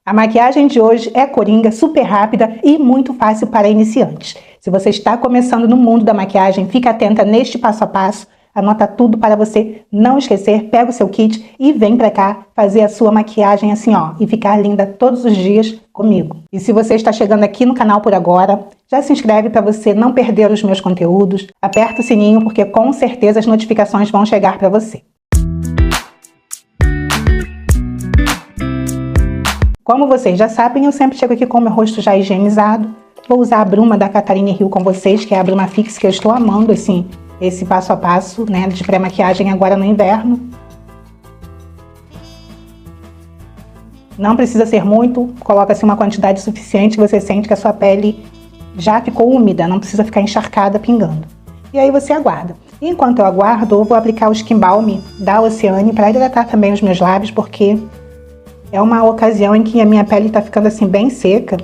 A maquiagem de hoje é coringa, super rápida e muito fácil para iniciantes. Se você está começando no mundo da maquiagem, fica atenta neste passo a passo, anota tudo para você não esquecer, pega o seu kit e vem para cá fazer a sua maquiagem assim, ó, e ficar linda todos os dias comigo. E se você está chegando aqui no canal por agora, já se inscreve para você não perder os meus conteúdos, aperta o sininho porque com certeza as notificações vão chegar para você. Como vocês já sabem, eu sempre chego aqui com o meu rosto já higienizado. Vou usar a bruma da Catarina Hill com vocês, que é a Bruma Fix, que eu estou amando esse passo a passo, né, de pré-maquiagem agora no inverno. Não precisa ser muito, coloca-se uma quantidade suficiente que você sente que a sua pele já ficou úmida, não precisa ficar encharcada, pingando. E aí você aguarda. E enquanto eu aguardo, eu vou aplicar o Skin Balm da Oceane para hidratar também os meus lábios, porque é uma ocasião em que a minha pele está ficando assim bem seca.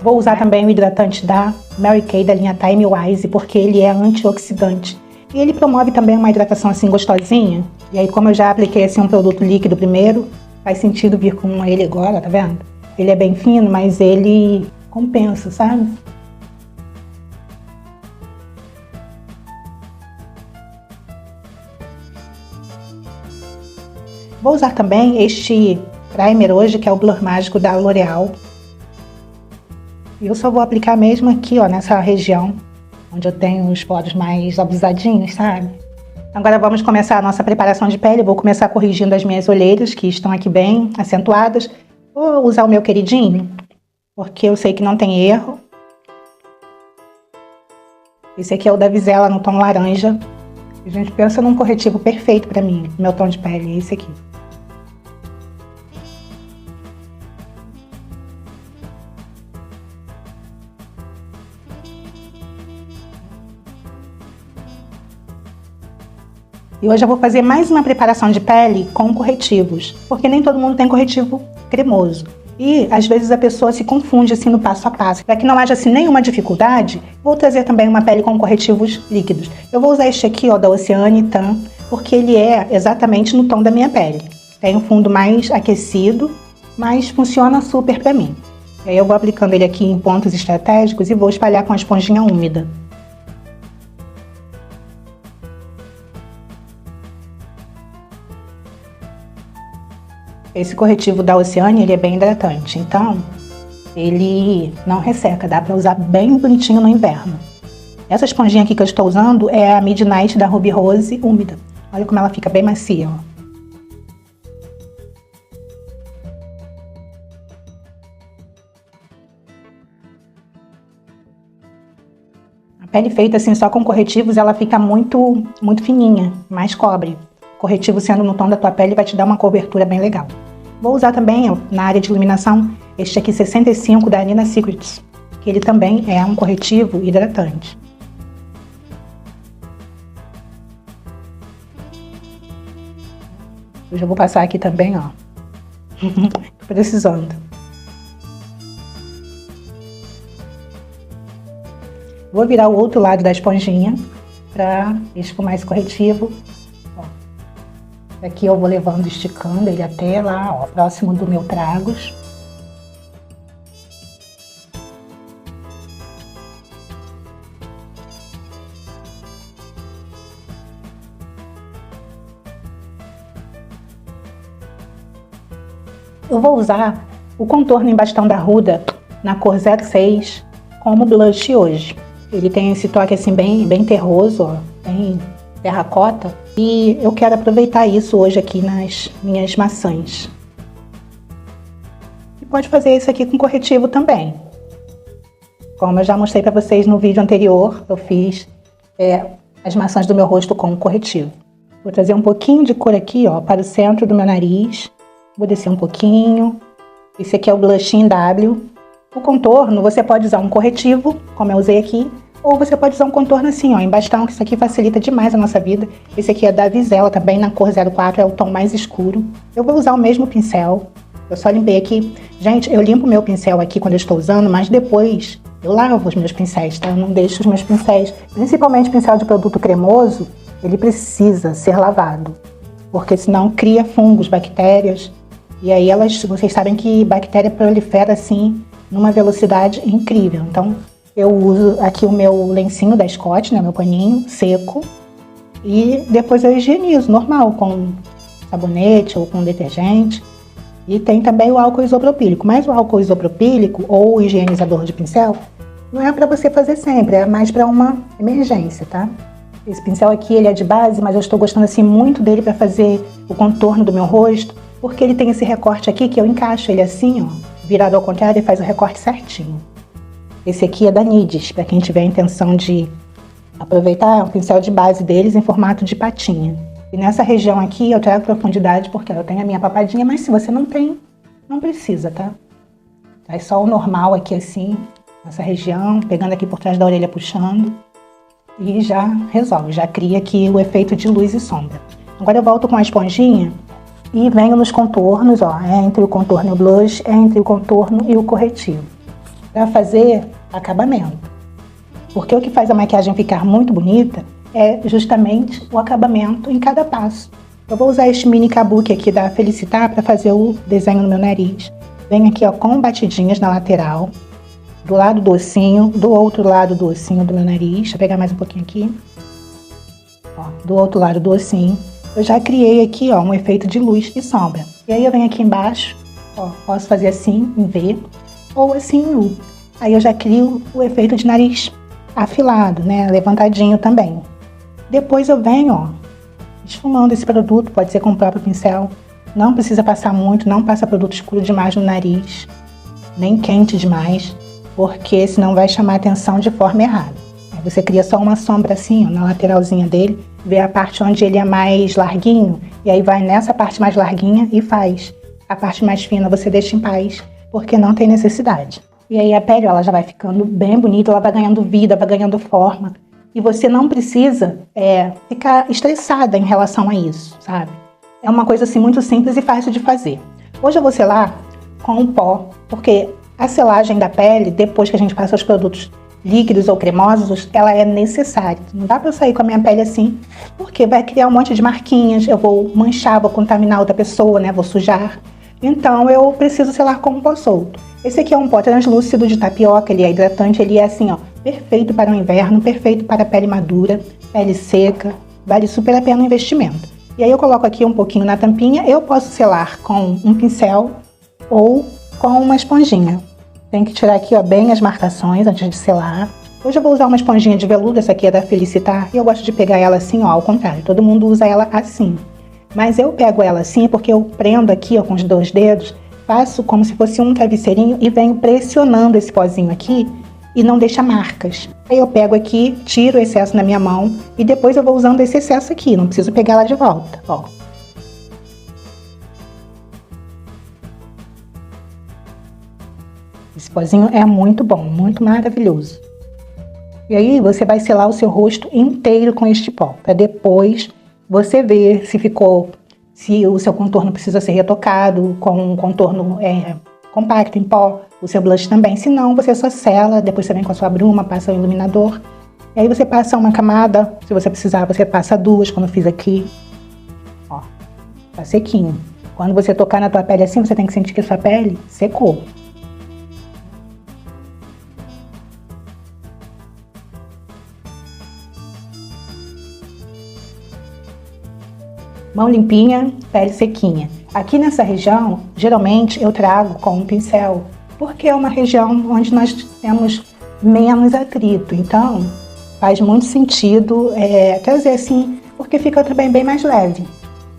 Vou usar também o hidratante da Mary Kay da linha Time Wise, porque ele é antioxidante. E ele promove também uma hidratação assim gostosinha. E aí, como eu já apliquei assim um produto líquido primeiro, faz sentido vir com ele agora, tá vendo? Ele é bem fino, mas ele compensa, sabe? Vou usar também este primer hoje, que é o Blur Mágico da L'Oréal. E eu só vou aplicar mesmo aqui, ó, nessa região, onde eu tenho os poros mais abusadinhos, sabe? Agora vamos começar a nossa preparação de pele. Eu vou começar corrigindo as minhas olheiras, que estão aqui bem acentuadas. Vou usar o meu queridinho, porque eu sei que não tem erro. Esse aqui é o da Vizela, no tom laranja. A gente pensa num corretivo perfeito pra mim, meu tom de pele, é esse aqui. E hoje eu vou fazer mais uma preparação de pele com corretivos, porque nem todo mundo tem corretivo cremoso. E às vezes a pessoa se confunde assim no passo a passo. Para que não haja assim nenhuma dificuldade, vou trazer também uma pele com corretivos líquidos. Eu vou usar este aqui, ó, da Oceane Tan, porque ele é exatamente no tom da minha pele. Tem um fundo mais aquecido, mas funciona super para mim. E aí eu vou aplicando ele aqui em pontos estratégicos e vou espalhar com a esponjinha úmida. Esse corretivo da Oceane, ele é bem hidratante, então ele não resseca, dá pra usar bem bonitinho no inverno. Essa esponjinha aqui que eu estou usando é a Midnight da Ruby Rose úmida. Olha como ela fica bem macia, ó. A pele feita assim só com corretivos, ela fica muito fininha, mais cobre. Corretivo sendo no tom da tua pele vai te dar uma cobertura bem legal. Vou usar também, ó, na área de iluminação, este aqui 65 da Nina Secrets, que ele também é um corretivo hidratante. Eu já vou passar aqui também, ó. Tô precisando. Vou virar o outro lado da esponjinha para esfumar esse corretivo. Aqui eu vou levando, esticando ele até lá, ó, próximo do meu tragos. Eu vou usar o contorno em bastão da Huda na cor 06 como blush hoje. Ele tem esse toque assim bem terroso, ó, bem terracota. E eu quero aproveitar isso hoje aqui nas minhas maçãs. E pode fazer isso aqui com corretivo também. Como eu já mostrei para vocês no vídeo anterior, eu fiz as maçãs do meu rosto com corretivo. Vou trazer um pouquinho de cor aqui, ó, para o centro do meu nariz. Vou descer um pouquinho. Esse aqui é o Blush in W. O contorno, você pode usar um corretivo, como eu usei aqui, ou você pode usar um contorno assim, ó, em bastão, que isso aqui facilita demais a nossa vida. Esse aqui é da Vizela também, na cor 04, é o tom mais escuro. Eu vou usar o mesmo pincel. Eu só limpei aqui. Gente, eu limpo o meu pincel aqui quando eu estou usando, mas depois eu lavo os meus pincéis, tá? Eu não deixo os meus pincéis, principalmente pincel de produto cremoso, ele precisa ser lavado. porque senão cria fungos, bactérias, e aí vocês sabem que bactéria prolifera assim numa velocidade incrível. Então eu uso aqui o meu lencinho da Scott, né, meu paninho seco, e depois eu higienizo normal com sabonete ou com detergente. E tem também o álcool isopropílico, mas o álcool isopropílico ou o higienizador de pincel não é para você fazer sempre, é mais para uma emergência, tá? Esse pincel aqui, ele é de base, mas eu estou gostando assim muito dele para fazer o contorno do meu rosto, porque ele tem esse recorte aqui que eu encaixo ele assim, ó, virado ao contrário, e faz o recorte certinho. Esse aqui é da Nidis, para quem tiver a intenção de aproveitar, é um pincel de base deles em formato de patinha. E nessa região aqui eu trago profundidade porque eu tenho a minha papadinha, mas se você não tem, não precisa, tá? É só o normal aqui assim, nessa região, pegando aqui por trás da orelha, puxando. E já resolve, já cria aqui o efeito de luz e sombra. Agora eu volto com a esponjinha e venho nos contornos, ó, entre o contorno e o blush, entre o contorno e o corretivo, para fazer acabamento. Porque o que faz a maquiagem ficar muito bonita é justamente o acabamento em cada passo. Eu vou usar este mini kabuki aqui da Felicitar para fazer o desenho no meu nariz. Venho aqui, ó, com batidinhas na lateral, do lado do ossinho, do outro lado do ossinho do meu nariz. Deixa eu pegar mais um pouquinho aqui. Ó, do outro lado do ossinho. Eu já criei aqui, ó, um efeito de luz e sombra. E aí eu venho aqui embaixo, ó, posso fazer assim, em V, ou assim em U. Aí eu já crio o efeito de nariz afilado, né, levantadinho também. Depois eu venho, ó, esfumando esse produto, pode ser com o próprio pincel. Não precisa passar muito, não passa produto escuro demais no nariz, nem quente demais, porque senão vai chamar a atenção de forma errada. Aí você cria só uma sombra assim, ó, na lateralzinha dele, vê a parte onde ele é mais larguinho, e aí vai nessa parte mais larguinha e faz. A parte mais fina você deixa em paz, porque não tem necessidade. E aí a pele, ó, ela já vai ficando bem bonita, ela vai ganhando vida, vai ganhando forma. E você não precisa ficar estressada em relação a isso, sabe? É uma coisa assim muito simples e fácil de fazer. Hoje eu vou selar com um pó, porque a selagem da pele, depois que a gente passa os produtos líquidos ou cremosos, ela é necessária. Não dá pra eu sair com a minha pele assim, porque vai criar um monte de marquinhas, eu vou manchar, vou contaminar outra pessoa, né? Vou sujar. Então eu preciso selar com um pó solto. Esse aqui é um pó translúcido de tapioca, ele é hidratante, ele é assim, ó, perfeito para o inverno, perfeito para pele madura, pele seca, vale super a pena o investimento. E aí eu coloco aqui um pouquinho na tampinha, eu posso selar com um pincel ou com uma esponjinha. Tem que tirar aqui, ó, bem as marcações antes de selar. Hoje eu vou usar uma esponjinha de veludo, essa aqui é da Felicitar, e eu gosto de pegar ela assim, ó, ao contrário, todo mundo usa ela assim. Mas eu pego ela assim porque eu prendo aqui, ó, com os 2 dedos, faço como se fosse um travesseirinho e venho pressionando esse pozinho aqui e não deixa marcas. Aí eu pego aqui, tiro o excesso na minha mão e depois eu vou usando esse excesso aqui, não preciso pegar ela de volta, ó. Esse pozinho é muito bom, muito maravilhoso. E aí você vai selar o seu rosto inteiro com este pó, para depois você ver se o seu contorno precisa ser retocado com um contorno compacto em pó, o seu blush também. Se não, você só sela, depois você vem com a sua bruma, passa o iluminador. E aí você passa uma camada, se você precisar, você passa 2, como eu fiz aqui. Ó, tá sequinho. Quando você tocar na tua pele assim, você tem que sentir que a sua pele secou. Mão limpinha, pele sequinha. Aqui nessa região, geralmente eu trago com um pincel, porque é uma região onde nós temos menos atrito. Então, faz muito sentido trazer assim, porque fica também bem mais leve.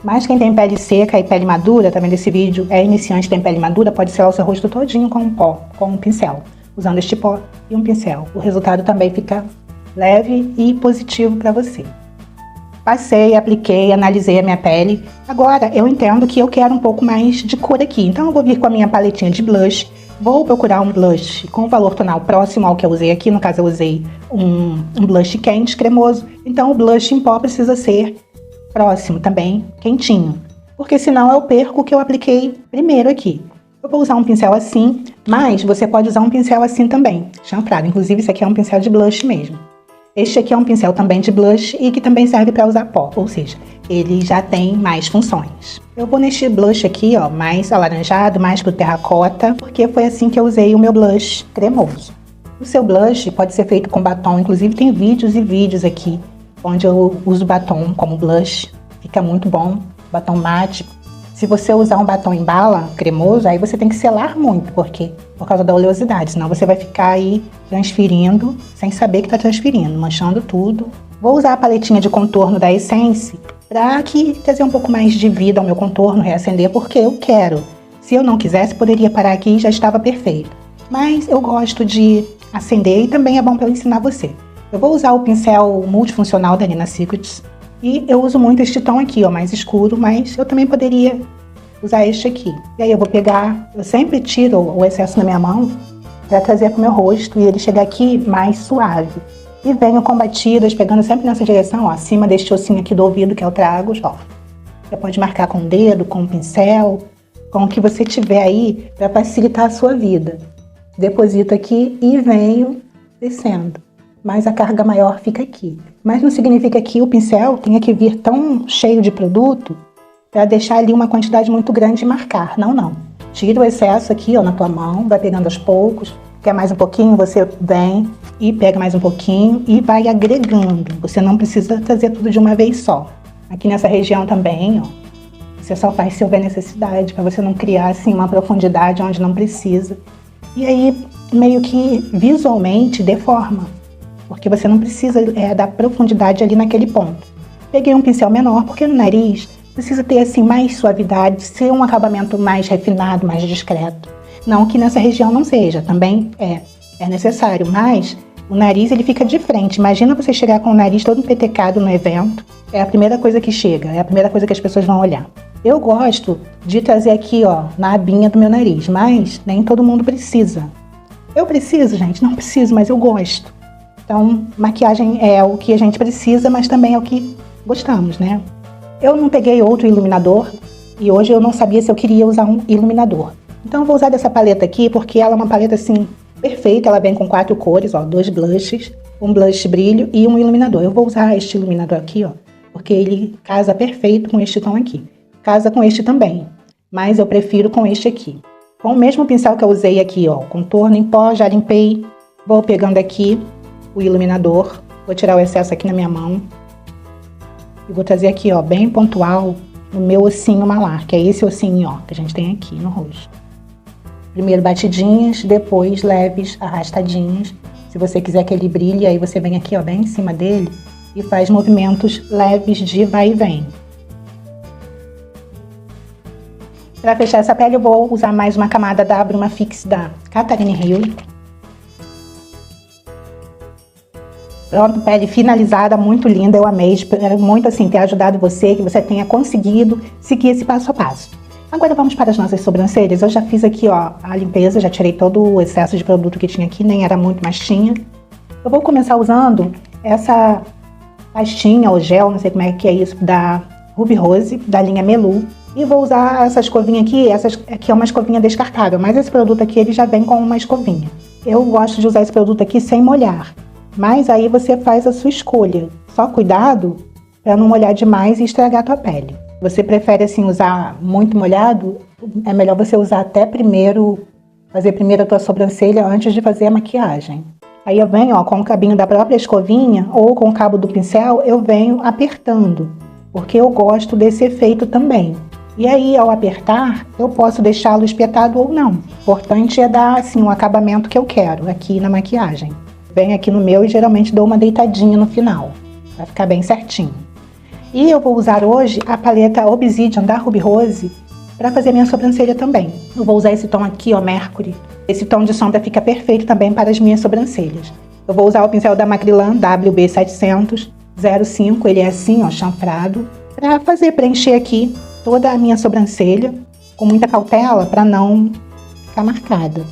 Mas quem tem pele seca e pele madura, também desse vídeo, iniciante tem pele madura, pode selar o seu rosto todinho com um pó, com um pincel. Usando este pó e um pincel. O resultado também fica leve e positivo para você. Passei, apliquei, analisei a minha pele. Agora eu entendo que eu quero um pouco mais de cor aqui. Então eu vou vir com a minha paletinha de blush. Vou procurar um blush com valor tonal próximo ao que eu usei aqui. No caso eu usei um blush quente, cremoso. Então o blush em pó precisa ser próximo também, quentinho. Porque senão eu perco o que eu apliquei primeiro aqui. Eu vou usar um pincel assim, mas você pode usar um pincel assim também, chanfrado. Inclusive esse aqui é um pincel de blush mesmo. Este aqui é um pincel também de blush e que também serve para usar pó, ou seja, ele já tem mais funções. Eu vou neste blush aqui, ó, mais alaranjado, mais pro terracota, porque foi assim que eu usei o meu blush cremoso. O seu blush pode ser feito com batom, inclusive tem vídeos e vídeos aqui, onde eu uso batom como blush, fica muito bom, batom mate. Se você usar um batom em bala cremoso, aí você tem que selar muito, porque por causa da oleosidade, senão você vai ficar aí transferindo sem saber que está transferindo, manchando tudo. Vou usar a paletinha de contorno da Essence para trazer um pouco mais de vida ao meu contorno, reacender, porque eu quero. Se eu não quisesse, poderia parar aqui e já estava perfeito. Mas eu gosto de acender e também é bom para eu ensinar você. Eu vou usar o pincel multifuncional da Nina Secrets. E eu uso muito este tom aqui, ó, mais escuro, mas eu também poderia usar este aqui. E aí eu vou pegar, eu sempre tiro o excesso na minha mão para trazer pro meu rosto e ele chegar aqui mais suave. E venho com batidas, pegando sempre nessa direção, ó, acima deste ossinho aqui do ouvido que eu trago, ó. Você pode marcar com o dedo, com o pincel, com o que você tiver aí para facilitar a sua vida. Deposito aqui e venho descendo. Mas a carga maior fica aqui. Mas não significa que o pincel tenha que vir tão cheio de produto para deixar ali uma quantidade muito grande e marcar. Não, não. Tira o excesso aqui, ó, na tua mão, vai pegando aos poucos. Quer mais um pouquinho, você vem e pega mais um pouquinho e vai agregando. Você não precisa trazer tudo de uma vez só. Aqui nessa região também, ó, você só faz se houver necessidade, para você não criar assim uma profundidade onde não precisa. E aí, meio que visualmente deforma. Porque você não precisa dar profundidade ali naquele ponto. Peguei um pincel menor, porque no nariz precisa ter assim mais suavidade, ser um acabamento mais refinado, mais discreto. Não que nessa região não seja, também é necessário, mas o nariz ele fica de frente. Imagina você chegar com o nariz todo petecado no evento, é a primeira coisa que chega, é a primeira coisa que as pessoas vão olhar. Eu gosto de trazer aqui, ó, na abinha do meu nariz, mas nem todo mundo precisa. Eu preciso, gente? Não preciso, mas eu gosto. Então, maquiagem é o que a gente precisa, mas também é o que gostamos, né? Eu não peguei outro iluminador e hoje eu não sabia se eu queria usar um iluminador. Então, eu vou usar dessa paleta aqui porque ela é uma paleta, assim, perfeita. Ela vem com 4 cores, ó, 2 blushes, um blush brilho e um iluminador. Eu vou usar este iluminador aqui, ó, porque ele casa perfeito com este tom aqui. Casa com este também, mas eu prefiro com este aqui. Com o mesmo pincel que eu usei aqui, ó, contorno em pó, já limpei. Vou pegando aqui o iluminador, vou tirar o excesso aqui na minha mão e vou trazer aqui, ó, bem pontual no meu ossinho malar, que é esse ossinho, ó, que a gente tem aqui no rosto. Primeiro batidinhas, depois leves arrastadinhas. Se você quiser que ele brilhe, aí você vem aqui, ó, bem em cima dele e faz movimentos leves de vai e vem. Para fechar essa pele, eu vou usar mais uma camada da Bruma Fix da Catherine Hill. Pronto, pele finalizada, muito linda, eu amei. Espero muito assim ter ajudado você, que você tenha conseguido seguir esse passo a passo. Agora vamos para as nossas sobrancelhas. Eu já fiz aqui, ó, a limpeza, já tirei todo o excesso de produto que tinha aqui, nem era muito, mas tinha. Eu vou começar usando essa pastinha ou gel, não sei como é que é isso, da Ruby Rose, da linha Melu. E vou usar essa escovinha aqui, essa aqui é uma escovinha descartável, mas esse produto aqui ele já vem com uma escovinha. Eu gosto de usar esse produto aqui sem molhar, mas aí você faz a sua escolha. Só cuidado para não molhar demais e estragar a tua pele. Você prefere assim usar muito molhado? É melhor você usar até primeiro, fazer primeiro a tua sobrancelha antes de fazer a maquiagem. Aí eu venho, ó, com o cabinho da própria escovinha ou com o cabo do pincel, eu venho apertando, porque eu gosto desse efeito também. E aí, ao apertar, eu posso deixá-lo espetado ou não. O importante é dar, assim, um acabamento que eu quero aqui na maquiagem. Venho aqui no meu e geralmente dou uma deitadinha no final, pra ficar bem certinho. E eu vou usar hoje a paleta Obsidian da Ruby Rose para fazer minha sobrancelha também. Eu vou usar esse tom aqui, ó, Mercury. Esse tom de sombra fica perfeito também para as minhas sobrancelhas. Eu vou usar o pincel da Macrylan WB700 05, ele é assim, ó, chanfrado, para preencher aqui toda a minha sobrancelha com muita cautela para não ficar marcada.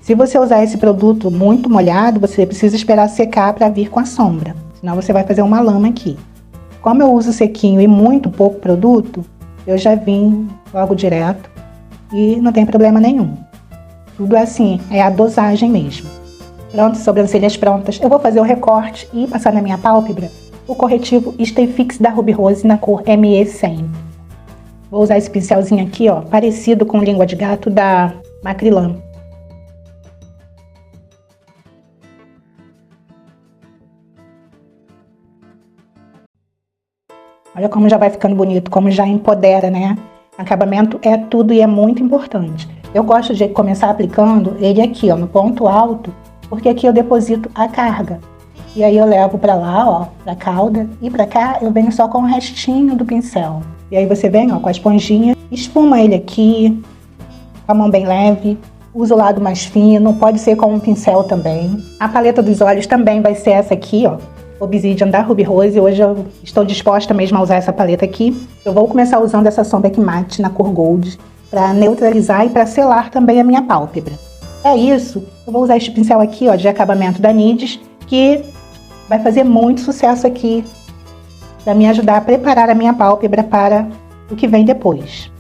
Se você usar esse produto muito molhado, você precisa esperar secar para vir com a sombra, senão você vai fazer uma lama aqui. Como eu uso sequinho e muito pouco produto, eu já vim logo direto e não tem problema nenhum. Tudo é assim, é a dosagem mesmo. Pronto, sobrancelhas prontas. Eu vou fazer o recorte e passar na minha pálpebra o corretivo Stay Fix da Ruby Rose na cor ME100. Vou usar esse pincelzinho aqui, ó, parecido com língua de gato da Macrylan. Olha como já vai ficando bonito, como já empodera, né? Acabamento é tudo e é muito importante. Eu gosto de começar aplicando ele aqui, ó, no ponto alto, porque aqui eu deposito a carga. E aí eu levo pra lá, ó, pra cauda, e pra cá eu venho só com o restinho do pincel. E aí você vem, ó, com a esponjinha, espuma ele aqui, com a mão bem leve, usa o lado mais fino, pode ser com um pincel também. A paleta dos olhos também vai ser essa aqui, ó, Obsidian da Ruby Rose. Hoje eu estou disposta mesmo a usar essa paleta aqui. Eu vou começar usando essa sombra aqui mate na cor Gold, para neutralizar e para selar também a minha pálpebra. É isso, eu vou usar este pincel aqui, ó, de acabamento da NYX, que vai fazer muito sucesso aqui, para me ajudar a preparar a minha pálpebra para o que vem depois.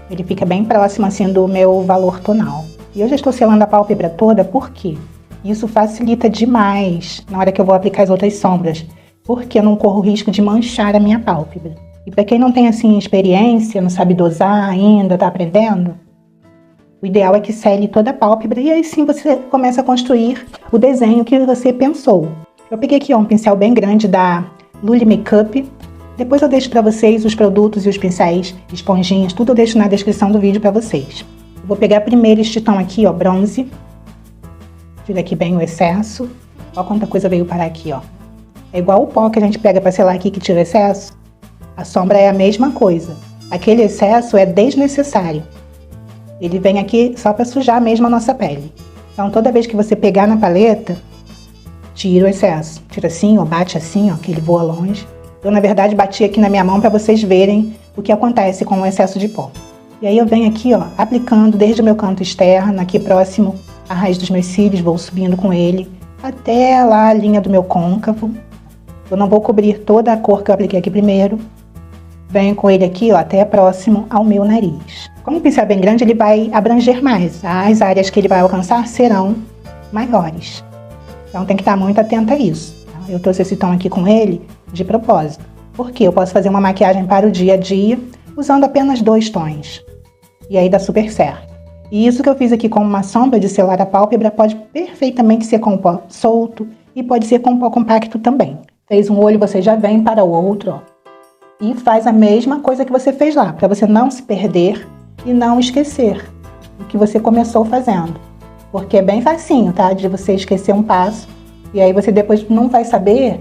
Ele fica bem próximo assim do meu valor tonal. E eu já estou selando a pálpebra toda, por quê? Isso facilita demais na hora que eu vou aplicar as outras sombras, porque eu não corro o risco de manchar a minha pálpebra. E para quem não tem assim experiência, não sabe dosar ainda, tá aprendendo, o ideal é que sele toda a pálpebra e aí sim você começa a construir o desenho que você pensou. Eu peguei aqui, ó, um pincel bem grande da Lululemon Makeup. Depois eu deixo para vocês os produtos e os pincéis, esponjinhas, tudo eu deixo na descrição do vídeo para vocês. Eu vou pegar primeiro este tom aqui, ó, bronze. Tira aqui bem o excesso. Olha quanta coisa veio parar aqui, ó. É igual o pó que a gente pega para selar aqui que tira o excesso. A sombra é a mesma coisa. Aquele excesso é desnecessário. Ele vem aqui só para sujar mesmo a nossa pele. Então toda vez que você pegar na paleta, tira o excesso. Tira assim, ó, bate assim, ó, que ele voa longe. Eu, na verdade, bati aqui na minha mão para vocês verem o que acontece com o excesso de pó. E aí eu venho aqui, ó, aplicando desde o meu canto externo, aqui próximo à raiz dos meus cílios, vou subindo com ele até lá a linha do meu côncavo. Eu não vou cobrir toda a cor que eu apliquei aqui primeiro. Venho com ele aqui, ó, até próximo ao meu nariz. Como o pincel é bem grande, ele vai abranger mais. As áreas que ele vai alcançar serão maiores. Então tem que estar muito atenta a isso. Eu trouxe esse tom aqui com ele de propósito, porque eu posso fazer uma maquiagem para o dia a dia usando apenas 2 tons. E aí dá super certo. E isso que eu fiz aqui com uma sombra de selar a pálpebra pode perfeitamente ser com pó solto e pode ser com pó compacto também. Fez um olho, você já vem para o outro, ó, e faz a mesma coisa que você fez lá, para você não se perder e não esquecer o que você começou fazendo. Porque é bem facinho, tá? De você esquecer um passo e aí você depois não vai saber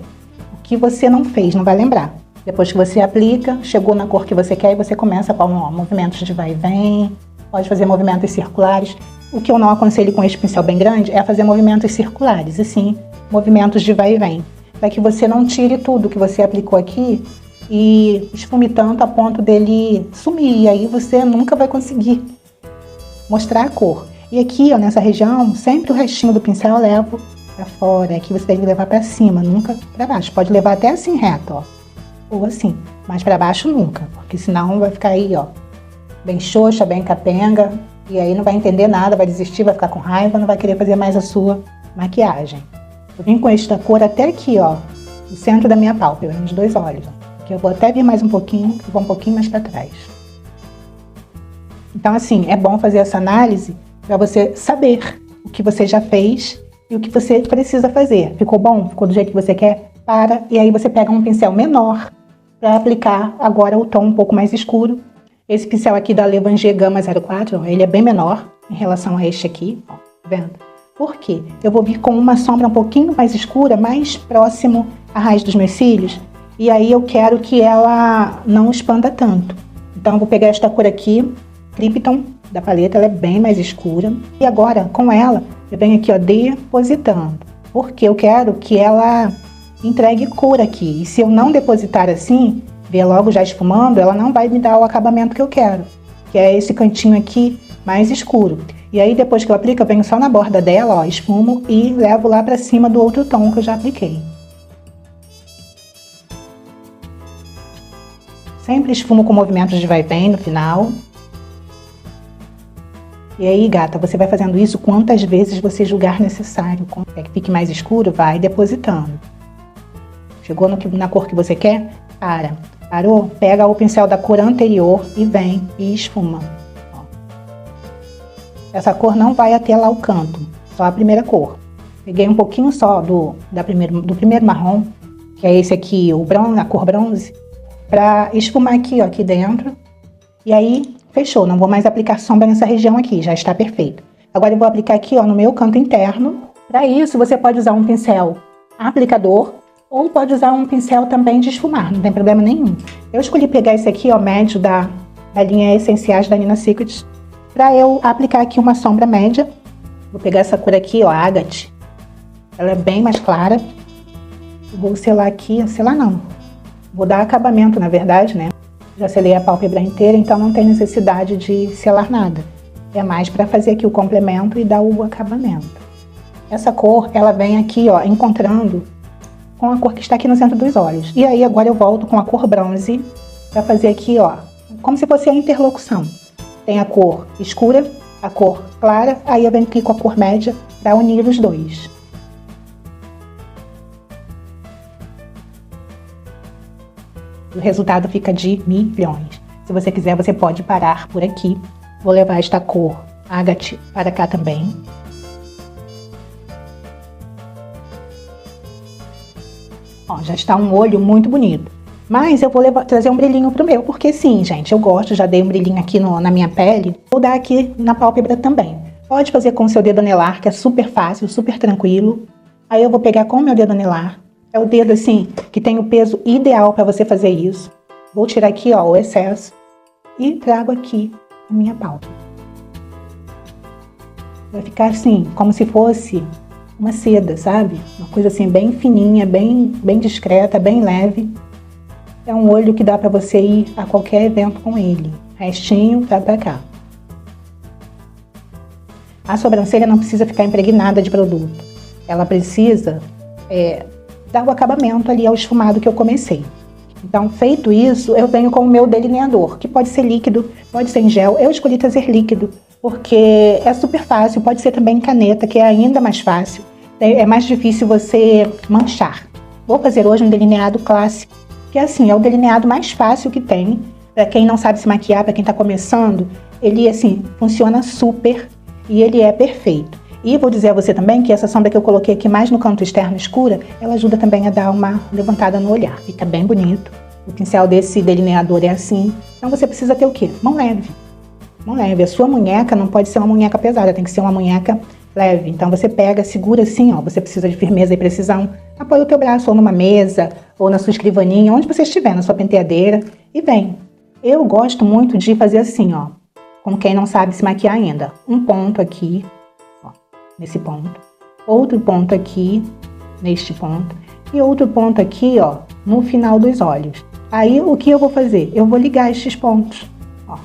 o que você não fez, não vai lembrar. Depois que você aplica, chegou na cor que você quer e você começa com movimentos de vai e vem, pode fazer movimentos circulares. O que eu não aconselho com este pincel bem grande é fazer movimentos circulares, e sim movimentos de vai e vem, para que você não tire tudo que você aplicou aqui e esfume tanto a ponto dele sumir, e aí você nunca vai conseguir mostrar a cor. E aqui, ó, nessa região, sempre o restinho do pincel eu levo para fora. Aqui você deve levar para cima, nunca para baixo. Pode levar até assim reto, ó, ou assim, mas para baixo nunca, porque senão vai ficar aí, ó, bem xoxa, bem capenga, e aí não vai entender nada, vai desistir, vai ficar com raiva, não vai querer fazer mais a sua maquiagem. Eu vim com esta cor até aqui, ó, no centro da minha pálpebra, nos 2 olhos, ó, que eu vou até vir mais um pouquinho, que eu vou um pouquinho mais para trás. Então, assim, é bom fazer essa análise para você saber o que você já fez e o que você precisa fazer. Ficou bom? Ficou do jeito que você quer? Para, e aí você pega um pincel menor para aplicar agora o tom um pouco mais escuro. Esse pincel aqui da Levanger Gama 04, ó, ele é bem menor em relação a este aqui, ó, tá vendo? Por quê? Eu vou vir com uma sombra um pouquinho mais escura, mais próximo à raiz dos meus cílios, e aí eu quero que ela não expanda tanto. Então eu vou pegar esta cor aqui, Krypton, da paleta, ela é bem mais escura. E agora, com ela, eu venho aqui, ó, depositando, porque eu quero que ela entregue cor aqui. E se eu não depositar assim, ver logo já esfumando, ela não vai me dar o acabamento que eu quero, que é esse cantinho aqui mais escuro. E aí depois que eu aplico, eu venho só na borda dela, ó, esfumo e levo lá pra cima do outro tom que eu já apliquei. Sempre esfumo com movimentos de vai e vem no final. E aí, gata, você vai fazendo isso quantas vezes você julgar necessário. Quer que fique mais escuro, vai depositando. Chegou na cor que você quer? Para. Parou? Pega o pincel da cor anterior e vem e esfuma. Ó. Essa cor não vai até lá o canto, só a primeira cor. Peguei um pouquinho só do primeiro marrom, que é esse aqui, a cor bronze, para esfumar aqui, ó, aqui dentro. E aí, fechou. Não vou mais aplicar sombra nessa região aqui, já está perfeito. Agora eu vou aplicar aqui, ó, no meu canto interno. Para isso, você pode usar um pincel aplicador ou pode usar um pincel também de esfumar, não tem problema nenhum. Eu escolhi pegar esse aqui, ó, médio da linha Essenciais da Nina Secret, para eu aplicar aqui uma sombra média. Vou pegar essa cor aqui, ó, Agate. Ela é bem mais clara. Eu vou selar aqui, selar não. Vou dar acabamento, na verdade, né? Já selei a pálpebra inteira, então não tem necessidade de selar nada. É mais para fazer aqui o complemento e dar o acabamento. Essa cor, ela vem aqui, ó, encontrando com a cor que está aqui no centro dos olhos. E aí agora eu volto com a cor bronze para fazer aqui, ó, como se fosse a interlocução. Tem a cor escura, a cor clara, aí eu venho aqui com a cor média para unir os dois. O resultado fica de milhões. Se você quiser, você pode parar por aqui. Vou levar esta cor Agate para cá também. Ó, já está um olho muito bonito. Mas eu vou trazer um brilhinho pro meu, porque sim, gente, eu gosto, já dei um brilhinho aqui na minha pele. Vou dar aqui na pálpebra também. Pode fazer com o seu dedo anelar, que é super fácil, super tranquilo. Aí eu vou pegar com o meu dedo anelar. É o dedo, assim, que tem o peso ideal para você fazer isso. Vou tirar aqui, ó, o excesso. E trago aqui a minha pálpebra. Vai ficar assim, como se fosse uma seda, sabe? Uma coisa assim, bem fininha, bem discreta, bem leve. É um olho que dá para você ir a qualquer evento com ele. Restinho, tá pra cá. A sobrancelha não precisa ficar impregnada de produto. Ela precisa dar o acabamento ali ao esfumado que eu comecei. Então, feito isso, eu venho com o meu delineador, que pode ser líquido, pode ser em gel. Eu escolhi trazer líquido, porque é super fácil, pode ser também em caneta, que é ainda mais fácil. É mais difícil você manchar. Vou fazer hoje um delineado clássico, que assim, é o delineado mais fácil que tem. Para quem não sabe se maquiar, para quem está começando, ele assim, funciona super e ele é perfeito. E vou dizer a você também que essa sombra que eu coloquei aqui mais no canto externo escura, ela ajuda também a dar uma levantada no olhar. Fica bem bonito. O pincel desse delineador é assim. Então você precisa ter o quê? Mão leve. Mão leve. A sua munheca não pode ser uma munheca pesada, tem que ser uma munheca leve. Então você pega, segura assim, ó. Você precisa de firmeza e precisão. Apoia o teu braço ou numa mesa, ou na sua escrivaninha, onde você estiver, na sua penteadeira. E vem. Eu gosto muito de fazer assim, ó. Com quem não sabe se maquiar ainda. Um ponto aqui. Nesse ponto, outro ponto aqui, neste ponto, e outro ponto aqui, ó, no final dos olhos. Aí, o que eu vou fazer? Eu vou ligar estes pontos, ó.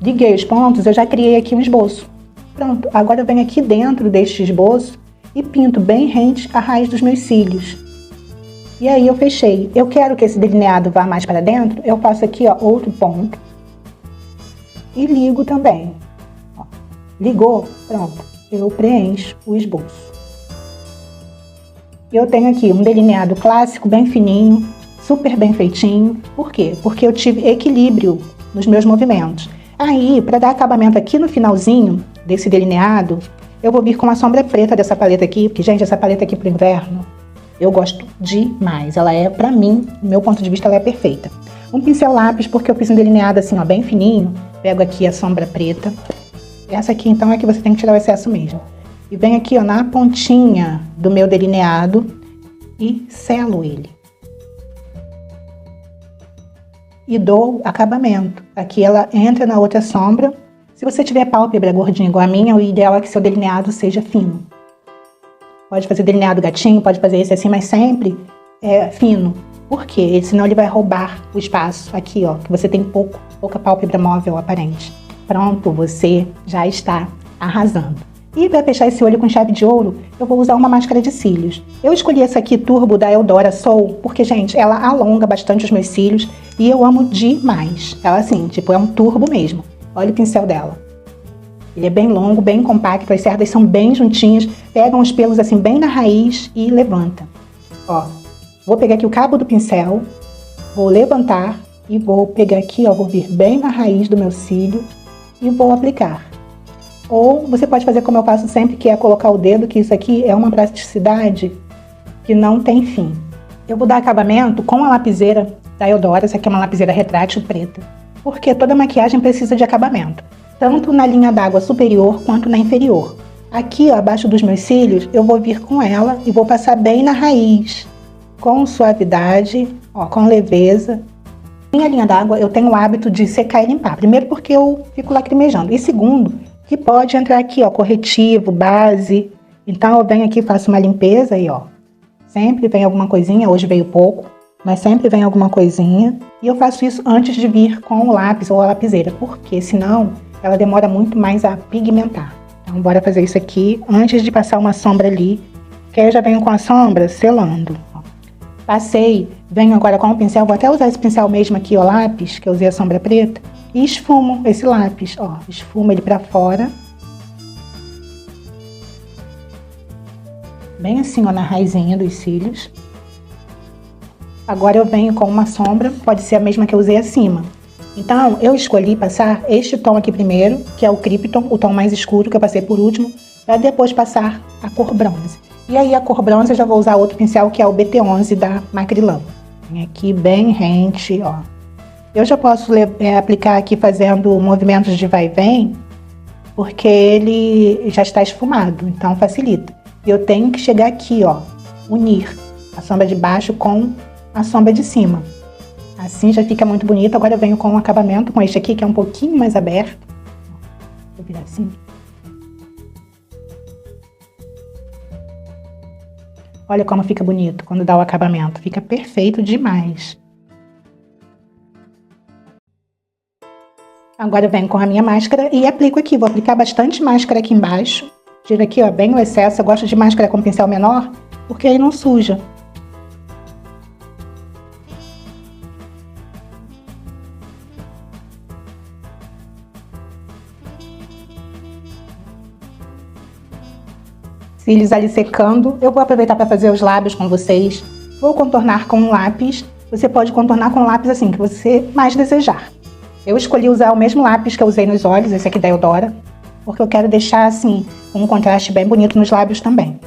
Liguei os pontos, eu já criei aqui um esboço. Pronto, agora eu venho aqui dentro deste esboço e pinto bem rente a raiz dos meus cílios. E aí eu fechei. Eu quero que esse delineado vá mais para dentro, eu faço aqui, ó, outro ponto e ligo também. Ligou? Pronto. Eu preencho o esboço. Eu tenho aqui um delineado clássico, bem fininho, super bem feitinho. Por quê? Porque eu tive equilíbrio nos meus movimentos. Aí, para dar acabamento aqui no finalzinho desse delineado, eu vou vir com a sombra preta dessa paleta aqui, porque, gente, essa paleta aqui pro inverno, eu gosto demais. Ela é, pra mim, do meu ponto de vista, ela é perfeita. Um pincel lápis, porque eu fiz um delineado assim, ó, bem fininho. Pego aqui a sombra preta. Essa aqui, então, é que você tem que tirar o excesso mesmo. E venho aqui, ó, na pontinha do meu delineado e selo ele. E dou acabamento. Aqui ela entra na outra sombra. Se você tiver pálpebra gordinha igual a minha, o ideal é que seu delineado seja fino. Pode fazer delineado gatinho, pode fazer esse assim, mas sempre fino. Por quê? Senão ele vai roubar o espaço aqui, ó, que você tem pouca pálpebra móvel aparente. Pronto, você já está arrasando. E para fechar esse olho com chave de ouro, eu vou usar uma máscara de cílios. Eu escolhi essa aqui Turbo da Eudora Soul, porque, gente, ela alonga bastante os meus cílios e eu amo demais. Ela, assim, tipo, é um turbo mesmo. Olha o pincel dela. Ele é bem longo, bem compacto, as cerdas são bem juntinhas, pegam os pelos assim bem na raiz e levanta. Ó, vou pegar aqui o cabo do pincel, vou levantar e vou pegar aqui, ó, vou vir bem na raiz do meu cílio e vou aplicar. Ou você pode fazer como eu faço sempre, que é colocar o dedo, que isso aqui é uma praticidade que não tem fim. Eu vou dar acabamento com a lapiseira da Eudora, essa aqui é uma lapiseira retrátil preta, porque toda maquiagem precisa de acabamento, tanto na linha d'água superior quanto na inferior. Aqui, ó, abaixo dos meus cílios, eu vou vir com ela e vou passar bem na raiz, com suavidade, ó, com leveza. Minha linha d'água eu tenho o hábito de secar e limpar. Primeiro porque eu fico lacrimejando. E segundo, que pode entrar aqui, ó, corretivo, base. Então eu venho aqui, faço uma limpeza e ó, sempre vem alguma coisinha, hoje veio pouco, mas sempre vem alguma coisinha. E eu faço isso antes de vir com o lápis ou a lapiseira, porque senão ela demora muito mais a pigmentar. Então bora fazer isso aqui antes de passar uma sombra ali, que aí eu já venho com a sombra selando. Passei, venho agora com o pincel, vou até usar esse pincel mesmo aqui, ó, lápis, que eu usei a sombra preta, e esfumo esse lápis, ó, esfumo ele pra fora. Bem assim, ó, na raizinha dos cílios. Agora eu venho com uma sombra, pode ser a mesma que eu usei acima. Então, eu escolhi passar este tom aqui primeiro, que é o Krypton, o tom mais escuro, que eu passei por último, para depois passar a cor bronze. E aí a cor bronze eu já vou usar outro pincel, que é o BT11 da Macrylan. Vem aqui bem rente, ó. Eu já posso aplicar aqui fazendo movimentos de vai e vem, porque ele já está esfumado, então facilita. E eu tenho que chegar aqui, ó, unir a sombra de baixo com a sombra de cima. Assim já fica muito bonito. Agora eu venho com um acabamento, com este aqui, que é um pouquinho mais aberto. Vou virar assim. Olha como fica bonito quando dá o acabamento. Fica perfeito demais. Agora eu venho com a minha máscara e aplico aqui. Vou aplicar bastante máscara aqui embaixo. Tiro aqui, ó, bem o excesso. Eu gosto de máscara com pincel menor, porque aí não suja. Cílios ali secando, eu vou aproveitar para fazer os lábios com vocês. Vou contornar com um lápis. Você pode contornar com um lápis assim, que você mais desejar. Eu escolhi usar o mesmo lápis que eu usei nos olhos, esse aqui da Eudora, porque eu quero deixar assim, um contraste bem bonito nos lábios também.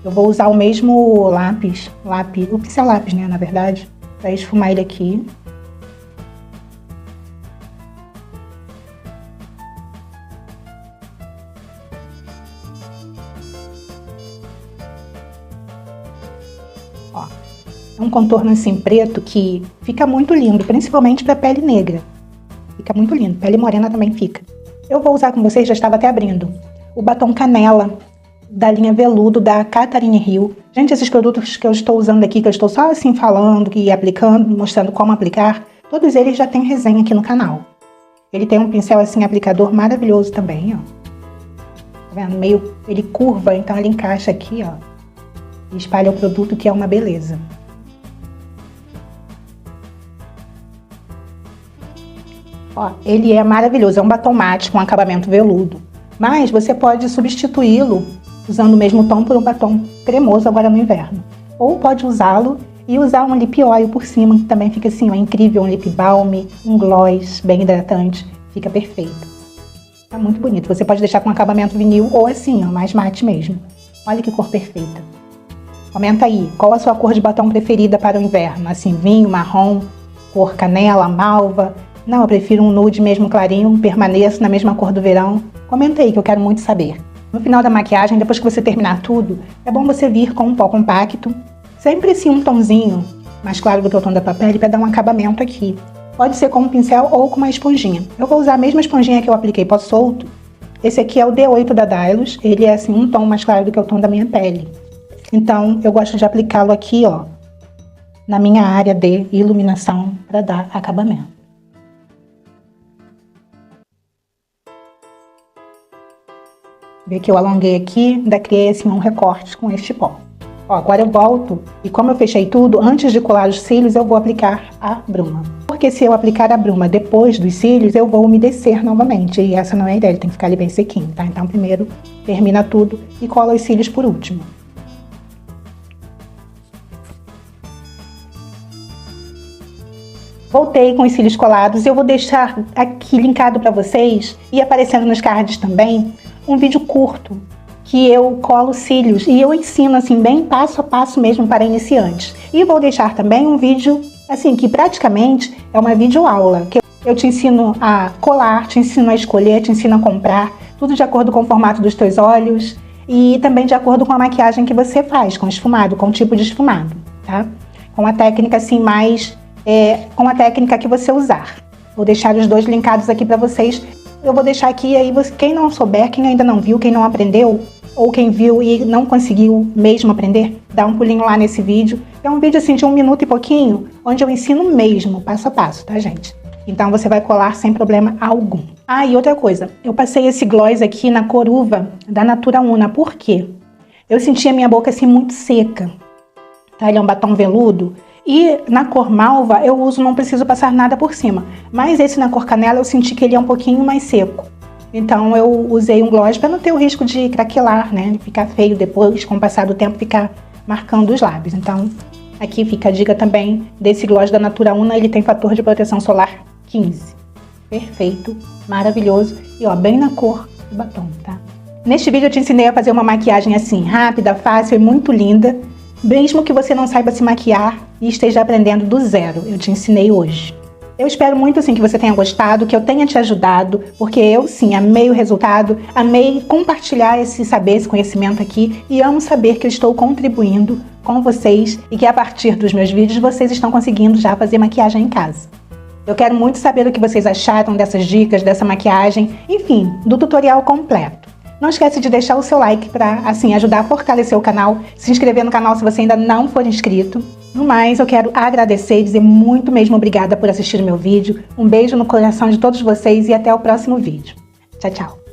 Eu vou usar o mesmo lápis, o pincel lápis, né, na verdade, para esfumar ele aqui. Ó, é um contorno assim preto que fica muito lindo, principalmente para pele negra. Fica muito lindo, pele morena também fica. Eu vou usar com vocês, já estava até abrindo, o batom Canela da linha Veludo da Catherine Hill. Gente, esses produtos que eu estou usando aqui, que eu estou só assim falando e aplicando, mostrando como aplicar, todos eles já têm resenha aqui no canal. Ele tem um pincel assim aplicador maravilhoso também, ó. Tá vendo? Meio, ele curva, então ele encaixa aqui, ó. E espalha o produto, que é uma beleza. Ó, ele é maravilhoso, é um batom mate com acabamento veludo. Mas você pode substituí-lo usando o mesmo tom por um batom cremoso agora no inverno. Ou pode usá-lo e usar um lip oil por cima, que também fica assim, ó, incrível, um lip balm, um gloss bem hidratante, fica perfeito. Tá muito bonito. Você pode deixar com acabamento vinil ou assim, ó, mais mate mesmo. Olha que cor perfeita. Comenta aí, qual a sua cor de batom preferida para o inverno? Assim, vinho, marrom, cor canela, malva. Não, eu prefiro um nude mesmo clarinho, permaneço na mesma cor do verão. Comenta aí que eu quero muito saber. No final da maquiagem, depois que você terminar tudo, é bom você vir com um pó compacto, sempre assim um tomzinho mais claro do que o tom da tua pele, para dar um acabamento aqui. Pode ser com um pincel ou com uma esponjinha. Eu vou usar a mesma esponjinha que eu apliquei pó solto. Esse aqui é o D8 da Dylos, ele é assim um tom mais claro do que o tom da minha pele. Então, eu gosto de aplicá-lo aqui, ó, na minha área de iluminação para dar acabamento. Vê que eu alonguei aqui, ainda criei assim um recorte com este pó. Ó, agora eu volto e como eu fechei tudo, antes de colar os cílios eu vou aplicar a bruma. Porque se eu aplicar a bruma depois dos cílios, eu vou umedecer novamente. E essa não é a ideia, ele tem que ficar ali bem sequinho, tá? Então primeiro termina tudo e cola os cílios por último. Voltei com os cílios colados e eu vou deixar aqui linkado para vocês e aparecendo nos cards também um vídeo curto que eu colo cílios e eu ensino assim bem passo a passo mesmo para iniciantes. E vou deixar também um vídeo assim que praticamente é uma videoaula, que eu te ensino a colar, te ensino a escolher, te ensino a comprar, tudo de acordo com o formato dos teus olhos e também de acordo com a maquiagem que você faz, com esfumado, com o tipo de esfumado, tá? Com a técnica assim mais, com a técnica que você usar. Vou deixar os dois linkados aqui para vocês. Eu vou deixar aqui, aí quem não souber, quem ainda não viu, quem não aprendeu, ou quem viu e não conseguiu mesmo aprender, dá um pulinho lá nesse vídeo. É um vídeo assim de 1 minuto e pouquinho, onde eu ensino mesmo, passo a passo, tá, gente? Então você vai colar sem problema algum. Ah, e outra coisa, eu passei esse gloss aqui na cor uva da Natura Una, por quê? Eu senti a minha boca assim muito seca, tá? Ele é um batom veludo. E na cor malva eu uso, não preciso passar nada por cima. Mas esse na cor canela eu senti que ele é um pouquinho mais seco. Então eu usei um gloss para não ter o risco de craquelar, né? Ficar feio depois, com o passar do tempo, ficar marcando os lábios. Então aqui fica a dica também desse gloss da Natura Una, ele tem fator de proteção solar 15. Perfeito, maravilhoso. E ó, bem na cor do batom, tá? Neste vídeo eu te ensinei a fazer uma maquiagem assim, rápida, fácil e muito linda. Mesmo que você não saiba se maquiar e esteja aprendendo do zero, eu te ensinei hoje. Eu espero muito assim que você tenha gostado, que eu tenha te ajudado, porque eu sim amei o resultado, amei compartilhar esse saber, esse conhecimento aqui e amo saber que eu estou contribuindo com vocês e que a partir dos meus vídeos vocês estão conseguindo já fazer maquiagem em casa. Eu quero muito saber o que vocês acharam dessas dicas, dessa maquiagem, enfim, do tutorial completo. Não esquece de deixar o seu like para, assim, ajudar a fortalecer o canal, se inscrever no canal se você ainda não for inscrito. No mais, eu quero agradecer e dizer muito mesmo obrigada por assistir o meu vídeo. Um beijo no coração de todos vocês e até o próximo vídeo. Tchau, tchau!